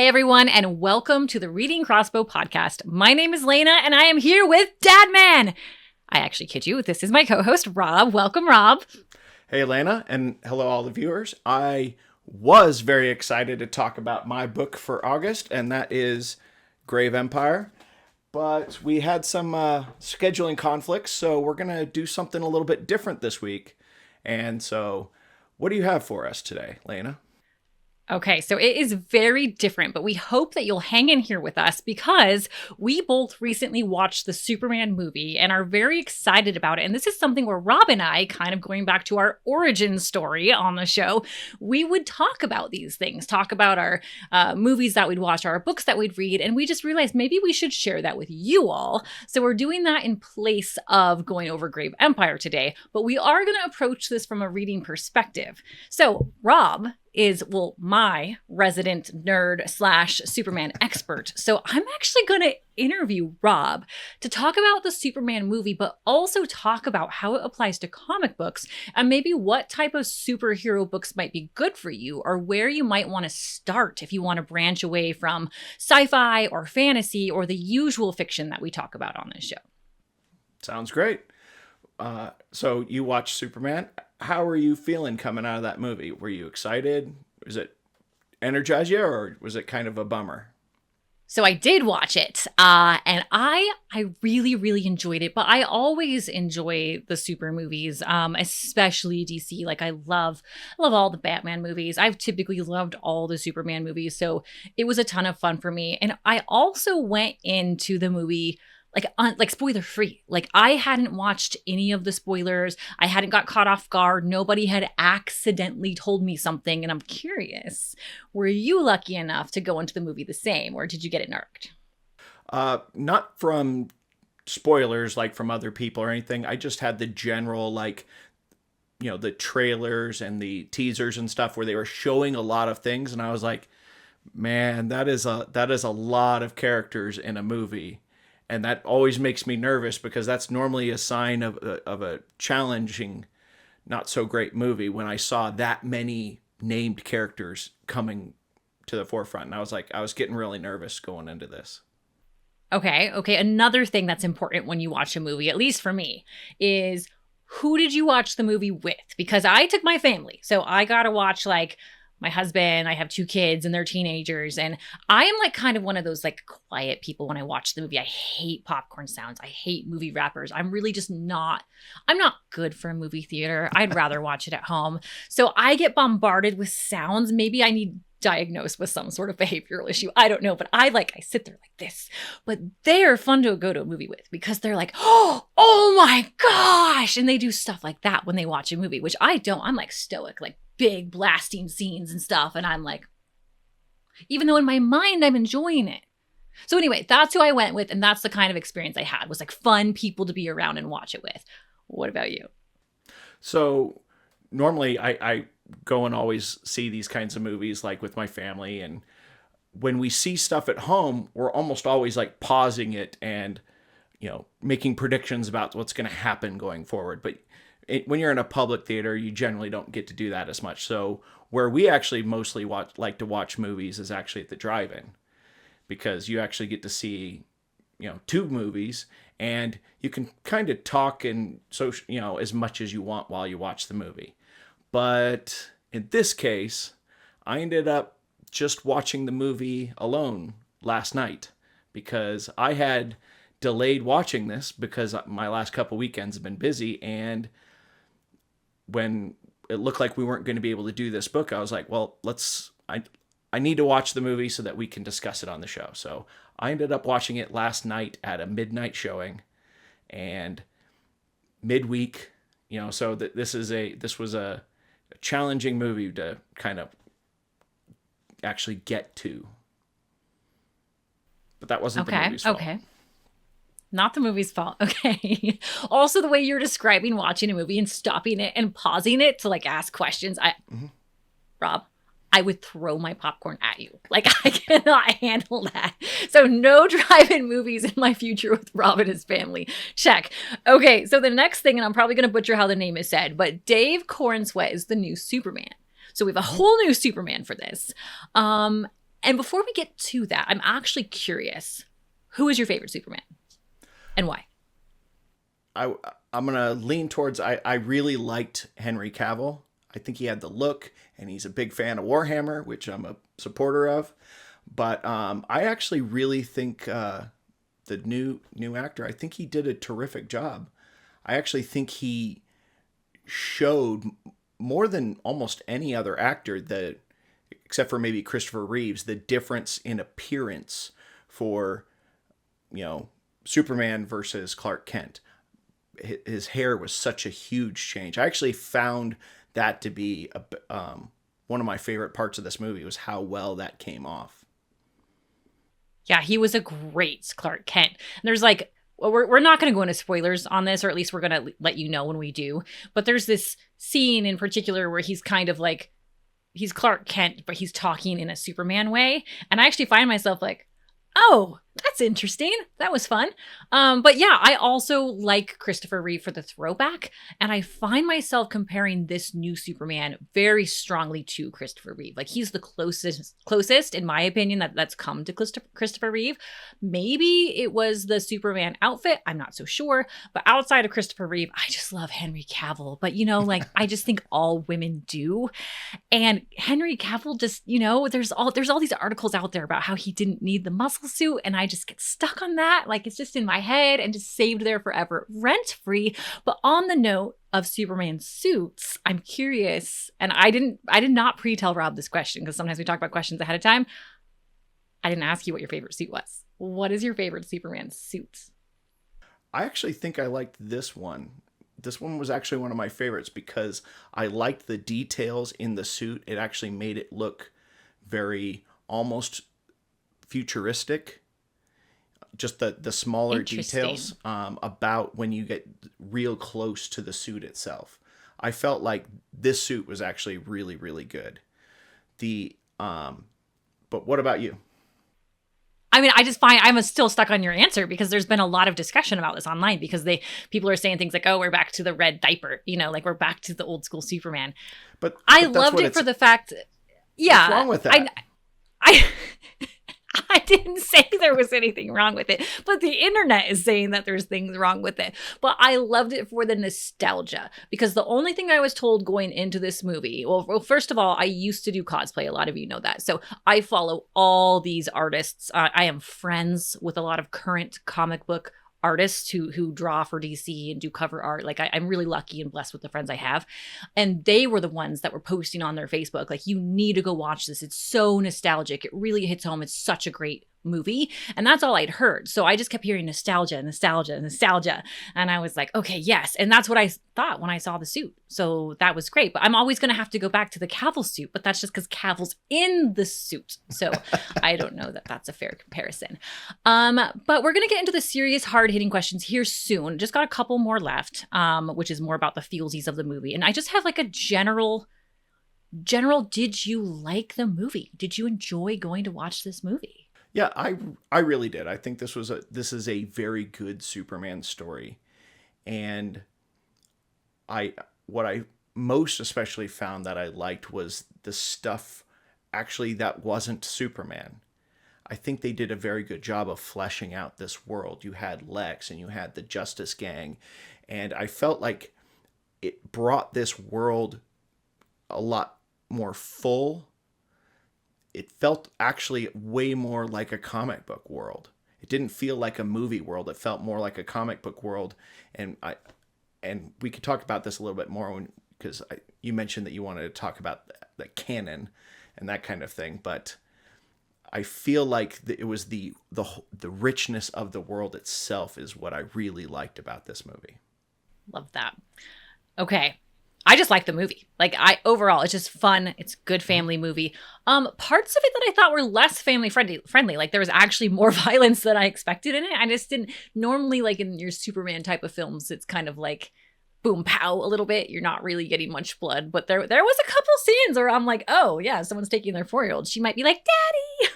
Hey everyone, and welcome to the Reading Crossbow podcast. My name is Lana, and I am here with Dadman. I actually kid you, this is my co-host, Rob. Welcome, Rob. Hey, Lana, and hello all the viewers. I was very excited to talk about my book for August, and that is Grave Empire. But we had some scheduling conflicts, so we're going to do something a little bit different this week. And so, what do you have for us today, Lana? Okay, so it is very different, but we hope that you'll hang in here with us because we both recently watched the Superman movie and are very excited about it. And this is something where Rob and I, kind of going back to our origin story on the show, we would talk about these things, talk about our movies that we'd watch, our books that we'd read, and we just realized maybe we should share that with you all. So we're doing that in place of going over Grave Empire today, but we are going to approach this from a reading perspective. So, Rob is, well, my resident nerd / Superman expert. So I'm actually going to interview Rob to talk about the Superman movie, but also talk about how it applies to comic books and maybe what type of superhero books might be good for you or where you might want to start if you want to branch away from sci-fi or fantasy or the usual fiction that we talk about on this show. Sounds great. So you watched Superman. How are you feeling coming out of that movie? Were you excited? Was it energize you, or was it kind of a bummer? So I did watch it, and I really, really enjoyed it. But I always enjoy the super movies, especially DC. Like I love all the Batman movies. I've typically loved all the Superman movies, so it was a ton of fun for me. And I also went into the movie like spoiler free. Like I hadn't watched any of the spoilers. I hadn't got caught off guard. Nobody had accidentally told me something. And I'm curious, were you lucky enough to go into the movie the same, or did you get it narked? Not from spoilers, like from other people or anything. I just had the general, the trailers and the teasers and stuff where they were showing a lot of things. And I was like, man, that is a lot of characters in a movie. And that always makes me nervous because that's normally a sign of a challenging, not so great movie when I saw that many named characters coming to the forefront. And I was getting really nervous going into this. Okay. Another thing that's important when you watch a movie, at least for me, is who did you watch the movie with? Because I took my family. So I got to watch my husband, I have 2 kids and they're teenagers. And I am kind of one of those quiet people when I watch the movie. I hate popcorn sounds. I hate movie wrappers. I'm really just I'm not good for a movie theater. I'd rather watch it at home. So I get bombarded with sounds. Maybe I need diagnosed with some sort of behavioral issue. I don't know, but I sit there like this. But they're fun to go to a movie with because they're like, oh my gosh. And they do stuff like that when they watch a movie, which I don't. I'm stoic, big blasting scenes and stuff. And I'm even though in my mind, I'm enjoying it. So anyway, that's who I went with. And that's the kind of experience I had, was fun people to be around and watch it with. What about you? So normally I go and always see these kinds of movies with my family. And when we see stuff at home, we're almost always pausing it and, making predictions about what's going to happen going forward. But when you're in a public theater, you generally don't get to do that as much. So where we actually mostly like to watch movies is actually at the drive-in, because you actually get to see, 2 movies and you can kind of talk and as much as you want while you watch the movie. But in this case, I ended up just watching the movie alone last night because I had delayed watching this because my last couple weekends have been busy. And when it looked like we weren't going to be able to do this book, I was like, well, I need to watch the movie so that we can discuss it on the show. So I ended up watching it last night at a midnight showing and midweek, so that this was a challenging movie to kind of actually get to. But that wasn't the movie's fault. Okay. Not the movie's fault. Okay. Also, the way you're describing watching a movie and stopping it and pausing it to ask questions. Rob, I would throw my popcorn at you. I cannot handle that. So no drive-in movies in my future with Rob and his family. Check. Okay. So the next thing, and I'm probably going to butcher how the name is said, but Dave Corenswet is the new Superman. So we have a whole new Superman for this. And before we get to that, I'm actually curious, who is your favorite Superman and why? I'm going to lean towards, I really liked Henry Cavill. I think he had the look, and he's a big fan of Warhammer, which I'm a supporter of. But I actually really think the new actor, I think he did a terrific job. I actually think he showed more than almost any other actor that, except for maybe Christopher Reeves, the difference in appearance for, Superman versus Clark Kent. His hair was such a huge change. I actually found that to be one of my favorite parts of this movie, was how well that came off. Yeah, he was a great Clark Kent. There's like, we're not going to go into spoilers on this, or at least we're going to let you know when we do. But there's this scene in particular where he's kind of like, he's Clark Kent, but he's talking in a Superman way. And I actually find myself like, oh, that's interesting. That was fun. But yeah, I also like Christopher Reeve for the throwback. And I find myself comparing this new Superman very strongly to Christopher Reeve. Like, he's the closest, in my opinion, that's come to Christopher Reeve. Maybe it was the Superman outfit. I'm not so sure. But outside of Christopher Reeve, I just love Henry Cavill. But, I just think all women do. And Henry Cavill just, there's all these articles out there about how he didn't need the muscle suit. And I just get stuck on that. Like, it's just in my head and just saved there forever, rent free. But on the note of Superman suits, I'm curious, and I did not pre-tell Rob this question, because sometimes we talk about questions ahead of time. I didn't ask you what your favorite suit was. What is your favorite Superman suit? I actually think I liked this one. This one was actually one of my favorites because I liked the details in the suit. It actually made it look very almost futuristic. Just the smaller details about when you get real close to the suit itself. I felt like this suit was actually really, really good. But what about you? I mean, I just find I'm still stuck on your answer, because there's been a lot of discussion about this online, because people are saying things like, oh, we're back to the red diaper, like we're back to the old school Superman. But I loved it for the fact, yeah. What's wrong with that? I didn't say there was anything wrong with it, but the internet is saying that there's things wrong with it. But I loved it for the nostalgia, because the only thing I was told going into this movie, well, first of all, I used to do cosplay. A lot of you know that. So I follow all these artists. I am friends with a lot of current comic book artists who draw for DC and do cover art. Like, I'm really lucky and blessed with the friends I have. And they were the ones that were posting on their Facebook, like, you need to go watch this. It's so nostalgic. It really hits home. It's such a great movie. And that's all I'd heard. So I just kept hearing nostalgia, nostalgia, nostalgia. And I was like, okay, yes. And that's what I thought when I saw the suit. So that was great. But I'm always going to have to go back to the Cavill suit, but that's just because Cavill's in the suit. So I don't know that that's a fair comparison. But we're going to get into the serious, hard-hitting questions here soon. Just got a couple more left, which is more about the feelsies of the movie. And I just have like a general, did you like the movie? Did you enjoy going to watch this movie? Yeah, I really did. I think this is a very good Superman story. And what I most especially found that I liked was the stuff actually that wasn't Superman. I think they did a very good job of fleshing out this world. You had Lex and you had the Justice Gang, and I felt like it brought this world a lot more full. It felt actually way more like a comic book world. It didn't feel like a movie world. It felt more like a comic book world. And we could talk about this a little bit more because you mentioned that you wanted to talk about the canon and that kind of thing. But I feel like it was the richness of the world itself is what I really liked about this movie. Love that. Okay. I just like the movie. Like, overall, it's just fun. It's a good family movie. Parts of it that I thought were less family friendly. Like, there was actually more violence than I expected in it. I just didn't normally, like, in your Superman type of films, it's kind of like boom pow a little bit. You're not really getting much blood, but there was a couple scenes where I'm like, oh yeah, someone's taking their 4-year-old. She might be like,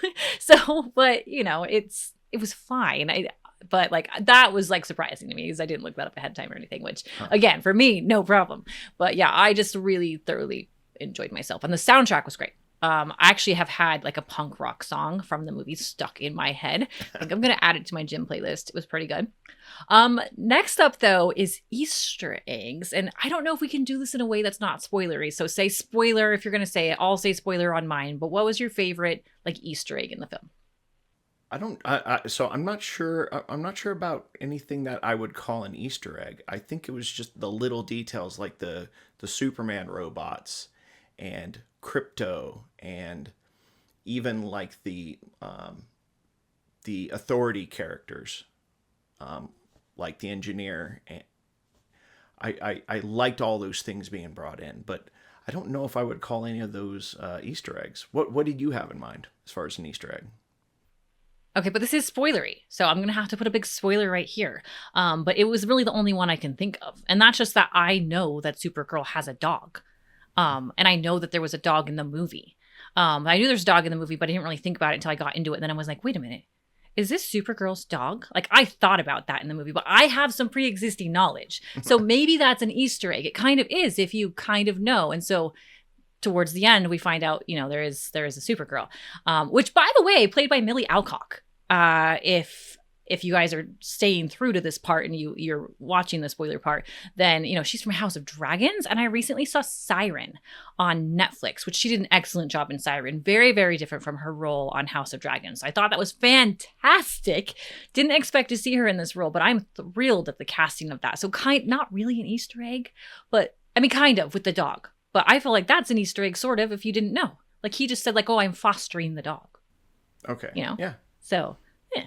Daddy. So, but it was fine. But like, that was like surprising to me because I didn't look that up ahead of time or anything, which again, for me, no problem. But yeah, I just really thoroughly enjoyed myself. And the soundtrack was great. I actually have had like a punk rock song from the movie stuck in my head. I think I'm going to add it to my gym playlist. It was pretty good. Next up though is Easter eggs. And I don't know if we can do this in a way that's not spoilery. So say spoiler if you're going to say it. I'll say spoiler on mine. But what was your favorite like Easter egg in the film? So I'm not sure. I'm not sure about anything that I would call an Easter egg. I think it was just the little details, like the Superman robots, and crypto, and even like the authority characters, like the engineer. And I liked all those things being brought in, but I don't know if I would call any of those Easter eggs. What did you have in mind as far as an Easter egg? Okay, but this is spoilery, so I'm gonna have to put a big spoiler right here. But it was really the only one I can think of, and that's just that I know that Supergirl has a dog, and I know that there was a dog in the movie. I knew there's a dog in the movie, but I didn't really think about it until I got into it. And then I was like, wait a minute, is this Supergirl's dog? Like I thought about that in the movie, but I have some pre-existing knowledge, so maybe that's an Easter egg. It kind of is if you kind of know, and so towards the end we find out, there is a Supergirl, which by the way, played by Millie Alcock. If you guys are staying through to this part and you're watching the spoiler part, then she's from House of Dragons, and I recently saw Siren on Netflix, which she did an excellent job in Siren. Very, very different from her role on House of Dragons. I thought that was fantastic. Didn't expect to see her in this role, but I'm thrilled at the casting of that. So not really an Easter egg, but I mean kind of with the dog. But I feel like that's an Easter egg sort of if you didn't know. Like he just said like, "Oh, I'm fostering the dog." Okay. Yeah. So, yeah.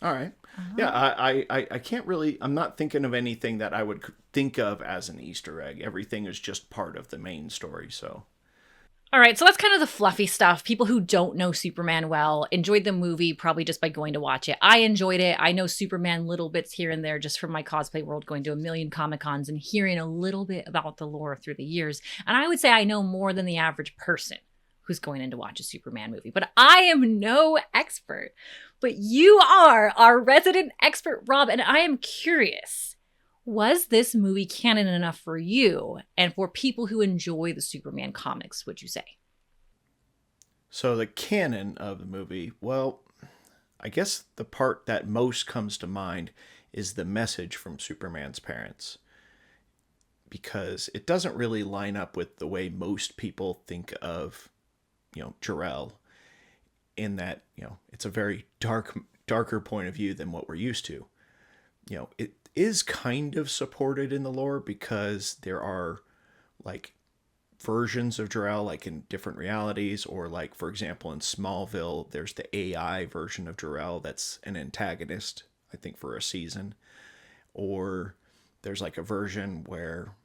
All right. Yeah, I can't really, I'm not thinking of anything that I would think of as an Easter egg. Everything is just part of the main story, so. All right, so that's kind of the fluffy stuff. People who don't know Superman well enjoyed the movie probably just by going to watch it. I enjoyed it. I know Superman little bits here and there just from my cosplay world, going to a million Comic-Cons and hearing a little bit about the lore through the years. And I would say I know more than the average person who's going in to watch a Superman movie. But I am no expert. But you are our resident expert, Rob, and I am curious. Was this movie canon enough for you and for people who enjoy the Superman comics, would you say? So the canon of the movie, well, I guess the part that most comes to mind is the message from Superman's parents, because it doesn't really line up with the way most people think of Jor-El, in that, it's a very darker point of view than what we're used to. It is kind of supported in the lore because there are like versions of Jor-El like in different realities, or like, for example, in Smallville, there's the AI version of Jor-El that's an antagonist, I think for a season. Or there's like a version where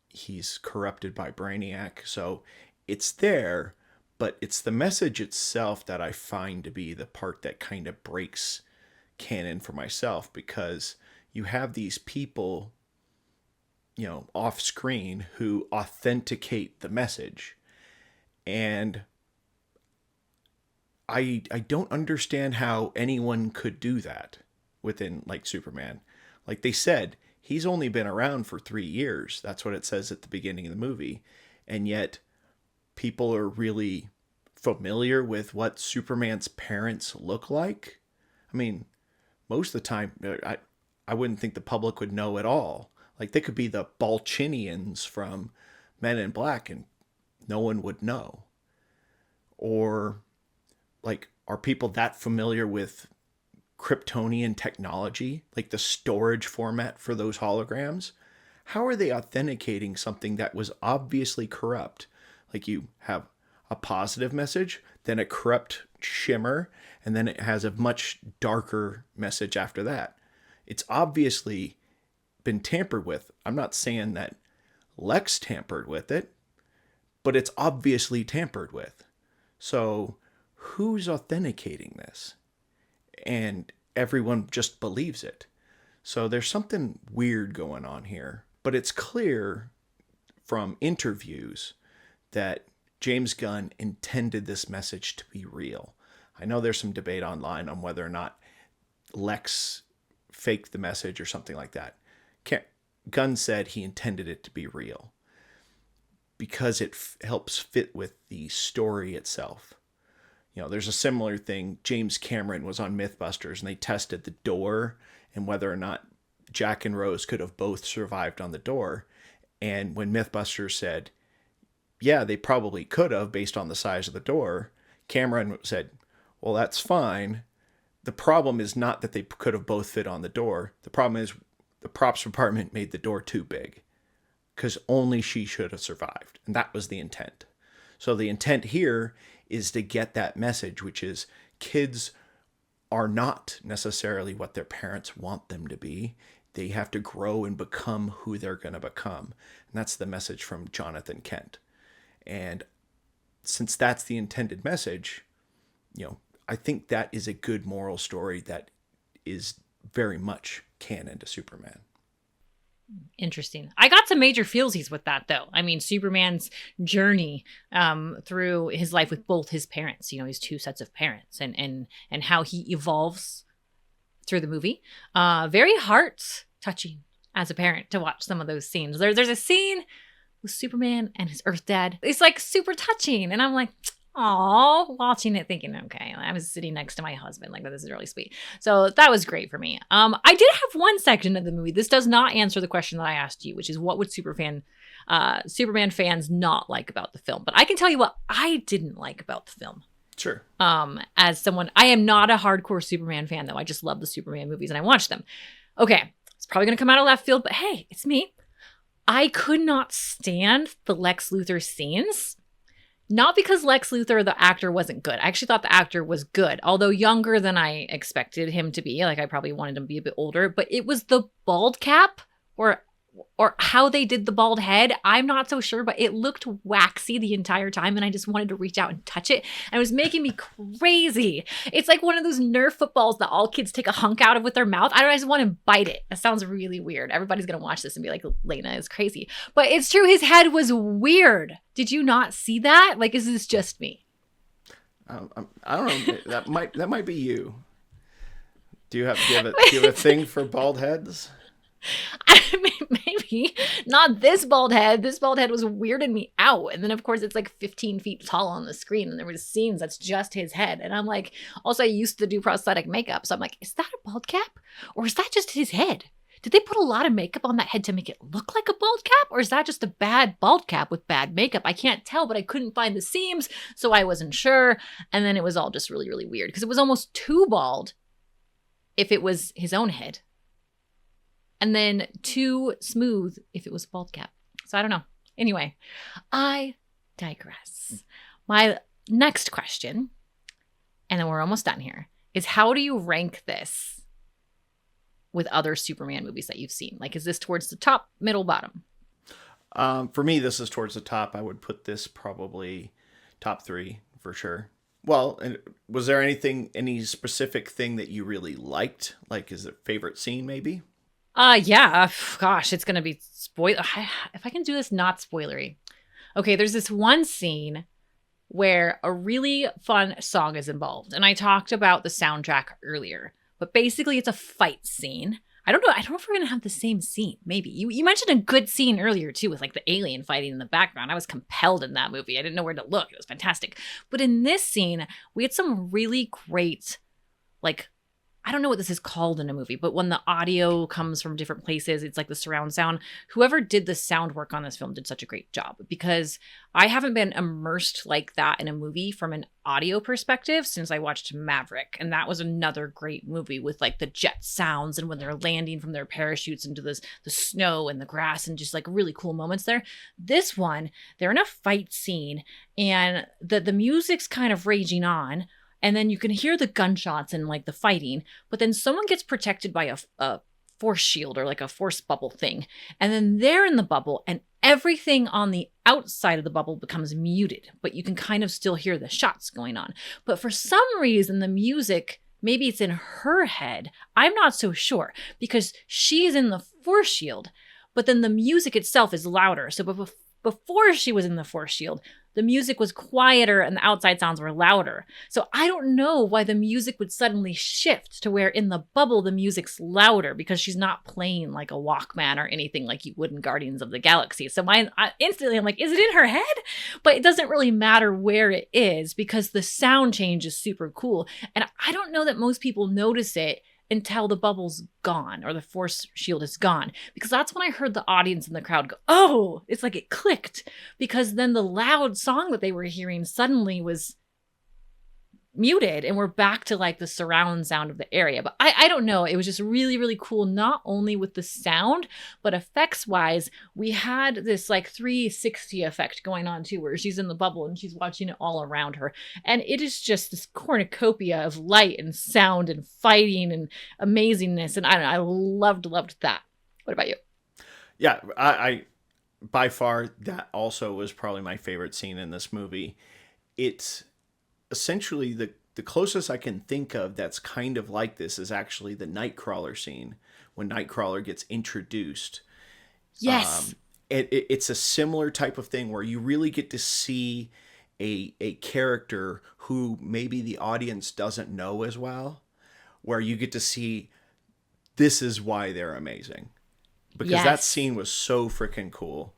he's corrupted by Brainiac. So it's there, but it's the message itself that I find to be the part that kind of breaks canon for myself, because you have these people, off screen who authenticate the message. And I don't understand how anyone could do that within like Superman. Like they said, he's only been around for 3 years. That's what it says at the beginning of the movie. And yet people are really familiar with what Superman's parents look like. I mean, most of the time, I wouldn't think the public would know at all. Like they could be the Balchinians from Men in Black and no one would know. Or like, are people that familiar with Kryptonian technology, like the storage format for those holograms? How are they authenticating something that was obviously corrupt? Like you have a positive message, then a corrupt shimmer, and then it has a much darker message after that. It's obviously been tampered with. I'm not saying that Lex tampered with it, but it's obviously tampered with. So who's authenticating this? And everyone just believes it. So there's something weird going on here. But it's clear from interviews that James Gunn intended this message to be real. I know there's some debate online on whether or not Lex faked the message or something like that. Gunn said he intended it to be real. because it helps fit with the story itself. You know, there's a similar thing. James Cameron was on Mythbusters and they tested the door and whether or not Jack and Rose could have both survived on the door. And when Mythbusters said, yeah, they probably could have based on the size of the door, Cameron said, well, that's fine. The problem is not that they could have both fit on the door. The problem is the props department made the door too big because only she should have survived. And that was the intent. So the intent here is to get that message, which is kids are not necessarily what their parents want them to be. They have to grow and become who they're going to become. And that's the message from Jonathan Kent. And since that's the intended message, you know, I think that is a good moral story that is very much canon to Superman. Interesting. I got some major feelsies with that, though. I mean, Superman's journey through his life with both his parents, you know, his two sets of parents, and how he evolves through the movie. Very heart-touching as a parent to watch some of those scenes. There's a scene with Superman and his Earth dad. It's like super touching, and I'm like, aw, watching it thinking, okay, I was sitting next to my husband, like, this is really sweet. So that was great for me. I did have one section of the movie. This does not answer the question that I asked you, which is what would Superman fans not like about the film? But I can tell you what I didn't like about the film. Sure. As someone, I am not a hardcore Superman fan, though. I just love the Superman movies and I watch them. Okay, it's probably going to come out of left field, but hey, it's me. I could not stand the Lex Luthor scenes. Not because Lex Luthor, the actor, wasn't good. I actually thought the actor was good, although younger than I expected him to be. Like, I probably wanted him to be a bit older. But it was the bald cap or how they did the bald head. I'm not so sure, but it looked waxy the entire time, and I just wanted to reach out and touch it. And it was making me crazy. It's like one of those Nerf footballs that all kids take a hunk out of with their mouth. I just want to bite it. That sounds really weird. Everybody's going to watch this and be like, Lana is crazy. But it's true. His head was weird. Did you not see that? Like, is this just me? I don't know. That might be you. Do you have a thing for bald heads? I mean, maybe not this bald head. This bald head was weirding me out. And then, of course, it's like 15 feet tall on the screen. And there was scenes that's just his head. And I'm like, also, I used to do prosthetic makeup. So I'm like, is that a bald cap? Or is that just his head? Did they put a lot of makeup on that head to make it look like a bald cap? Or is that just a bad bald cap with bad makeup? I can't tell, but I couldn't find the seams. So I wasn't sure. And then it was all just really, really weird because it was almost too bald if it was his own head. And then too smooth if it was a bald cap. So I don't know. Anyway, I digress. My next question, and then we're almost done here, is how do you rank this with other Superman movies that you've seen? Like, is this towards the top, middle, bottom? For me, this is towards the top. I would put this probably top 3 for sure. Well, and was there any specific thing that you really liked? Like, is it a favorite scene maybe? Yeah. Gosh, it's going to be spoiler. If I can do this not spoilery. Okay, there's this one scene where a really fun song is involved. And I talked about the soundtrack earlier. But basically, it's a fight scene. I don't know if we're going to have the same scene. Maybe. You mentioned a good scene earlier, too, with like the alien fighting in the background. I was compelled in that movie. I didn't know where to look. It was fantastic. But in this scene, we had some really great, like, I don't know what this is called in a movie, but when the audio comes from different places, it's like the surround sound. Whoever did the sound work on this film did such a great job because I haven't been immersed like that in a movie from an audio perspective since I watched Maverick. And that was another great movie with like the jet sounds and when they're landing from their parachutes into the snow and the grass and just like really cool moments there. This one, they're in a fight scene and the music's kind of raging on. And then you can hear the gunshots and like the fighting, but then someone gets protected by a force shield or like a force bubble thing. And then they're in the bubble and everything on the outside of the bubble becomes muted, but you can kind of still hear the shots going on. But for some reason, the music, maybe it's in her head. I'm not so sure because she's in the force shield, but then the music itself is louder. So before she was in the force shield, the music was quieter and the outside sounds were louder. So I don't know why the music would suddenly shift to where in the bubble the music's louder, because she's not playing like a Walkman or anything like you would in Guardians of the Galaxy. So instantly I'm like, is it in her head? But it doesn't really matter where it is because the sound change is super cool. And I don't know that most people notice it until the bubble's gone or the force shield is gone, because that's when I heard the audience in the crowd go, oh, it's like it clicked, because then the loud song that they were hearing suddenly was muted and we're back to like the surround sound of the area. But I don't know. It was just really, really cool, not only with the sound, but effects wise, we had this like 360 effect going on too, where she's in the bubble and she's watching it all around her. And it is just this cornucopia of light and sound and fighting and amazingness. And I don't know, I loved that. What about you? Yeah, I by far, that also was probably my favorite scene in this movie. It's essentially the closest I can think of that's kind of like this is actually the Nightcrawler scene when Nightcrawler gets introduced. Yes. It's a similar type of thing where you really get to see a character who maybe the audience doesn't know as well, where you get to see this is why they're amazing. Because that scene was so freaking cool.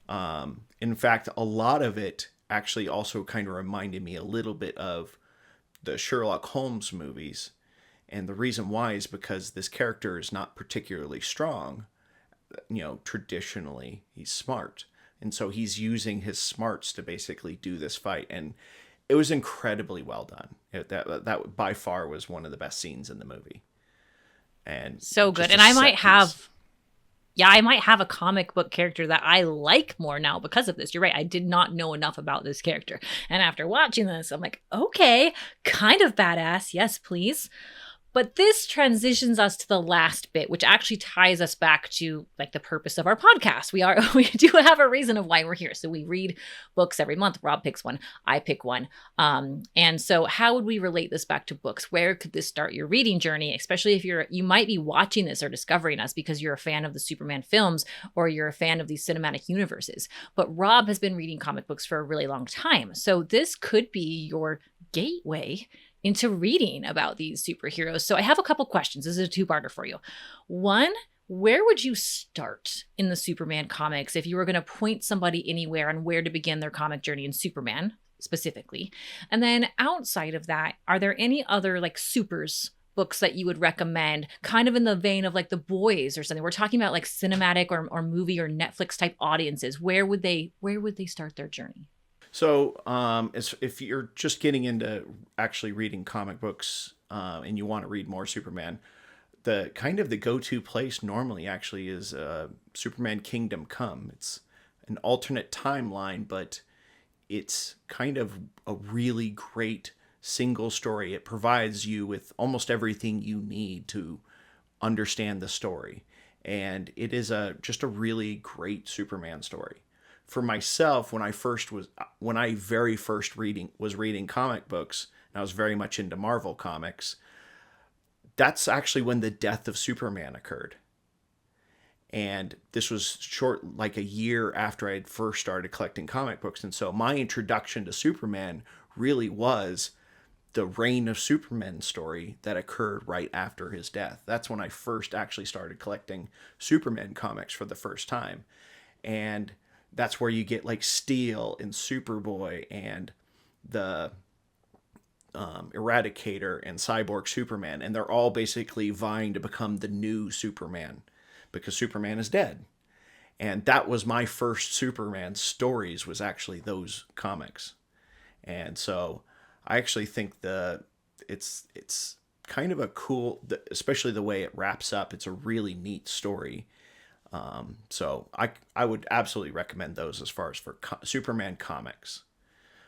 In fact, a lot of it actually also kind of reminded me a little bit of the Sherlock Holmes movies. And the reason why is because this character is not particularly strong. You know, traditionally, he's smart. And so he's using his smarts to basically do this fight. And it was incredibly well done. That by far was one of the best scenes in the movie. And so good. And I might have... Yeah, I might have a comic book character that I like more now because of this. You're right. I did not know enough about this character. And after watching this, I'm like, okay, kind of badass. Yes, please. But this transitions us to the last bit, which actually ties us back to like the purpose of our podcast. We do have a reason of why we're here. So we read books every month. Rob picks one, I pick one. And so how would we relate this back to books? Where could this start your reading journey? Especially if you might be watching this or discovering us because you're a fan of the Superman films or you're a fan of these cinematic universes. But Rob has been reading comic books for a really long time. So this could be your gateway into reading about these superheroes. So I have a couple questions. This is a two-parter for you. One, where would you start in the Superman comics if you were going to point somebody anywhere on where to begin their comic journey in Superman specifically? And then outside of that, are there any other like supers books that you would recommend, kind of in the vein of like The Boys or something? We're talking about like cinematic or movie or Netflix type audiences. Where would they start their journey? So, if you're just getting into actually reading comic books and you want to read more Superman, the go-to place normally actually is Superman Kingdom Come. It's an alternate timeline, but it's kind of a really great single story. It provides you with almost everything you need to understand the story, and it is just a really great Superman story. For myself, when I very first was reading comic books, and I was very much into Marvel comics, that's actually when the death of Superman occurred. And this was like a year after I had first started collecting comic books. And so my introduction to Superman really was the Reign of Superman story that occurred right after his death. That's when I first actually started collecting Superman comics for the first time. And that's where you get like Steel and Superboy and the Eradicator and Cyborg Superman. And they're all basically vying to become the new Superman because Superman is dead. And that was my first Superman stories, was actually those comics. And so I actually think it's kind of a cool, especially the way it wraps up. It's a really neat story. So I would absolutely recommend those as far as for Superman comics.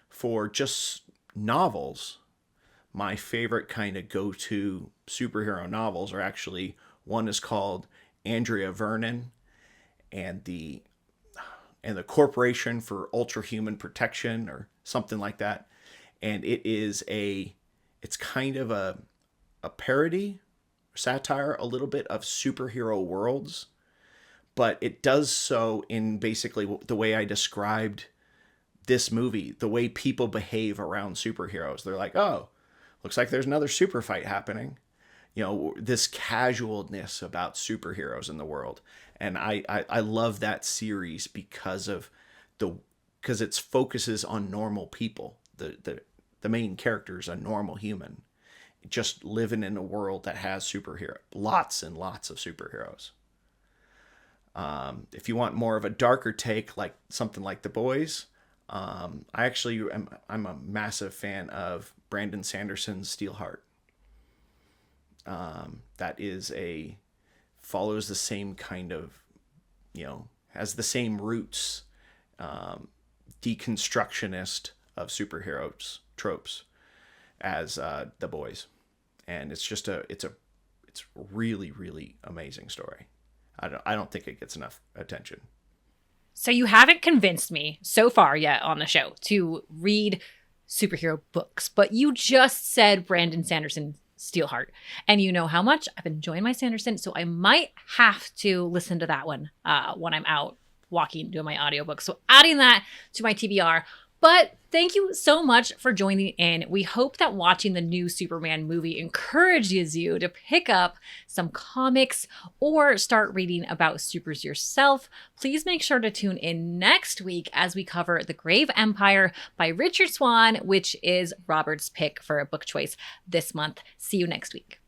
For just novels, my favorite kind of go-to superhero novels are actually, one is called Andrea Vernon and the Corporation for Ultra-Human Protection or something like that. And it's kind of a parody, satire a little bit of superhero worlds. But it does so in basically the way I described this movie, the way people behave around superheroes. They're like, oh, looks like there's another super fight happening. This casualness about superheroes in the world. And I love that series because it focuses on normal people. The main character is a normal human, just living in a world that has lots and lots of superheroes. If you want more of a darker take, like something like The Boys, I'm a massive fan of Brandon Sanderson's Steelheart. That follows the same kind of, has the same roots, deconstructionist of superheroes tropes as The Boys, and it's really, really amazing story. I don't think it gets enough attention. So you haven't convinced me so far yet on the show to read superhero books, but you just said Brandon Sanderson Steelheart, and you know how much I've been enjoying my Sanderson, so I might have to listen to that one when I'm out walking doing my audiobook. So adding that to my TBR. But thank you so much for joining in. We hope that watching the new Superman movie encourages you to pick up some comics or start reading about supers yourself. Please make sure to tune in next week as we cover The Grave Empire by Richard Swan, which is Robert's pick for a book choice this month. See you next week.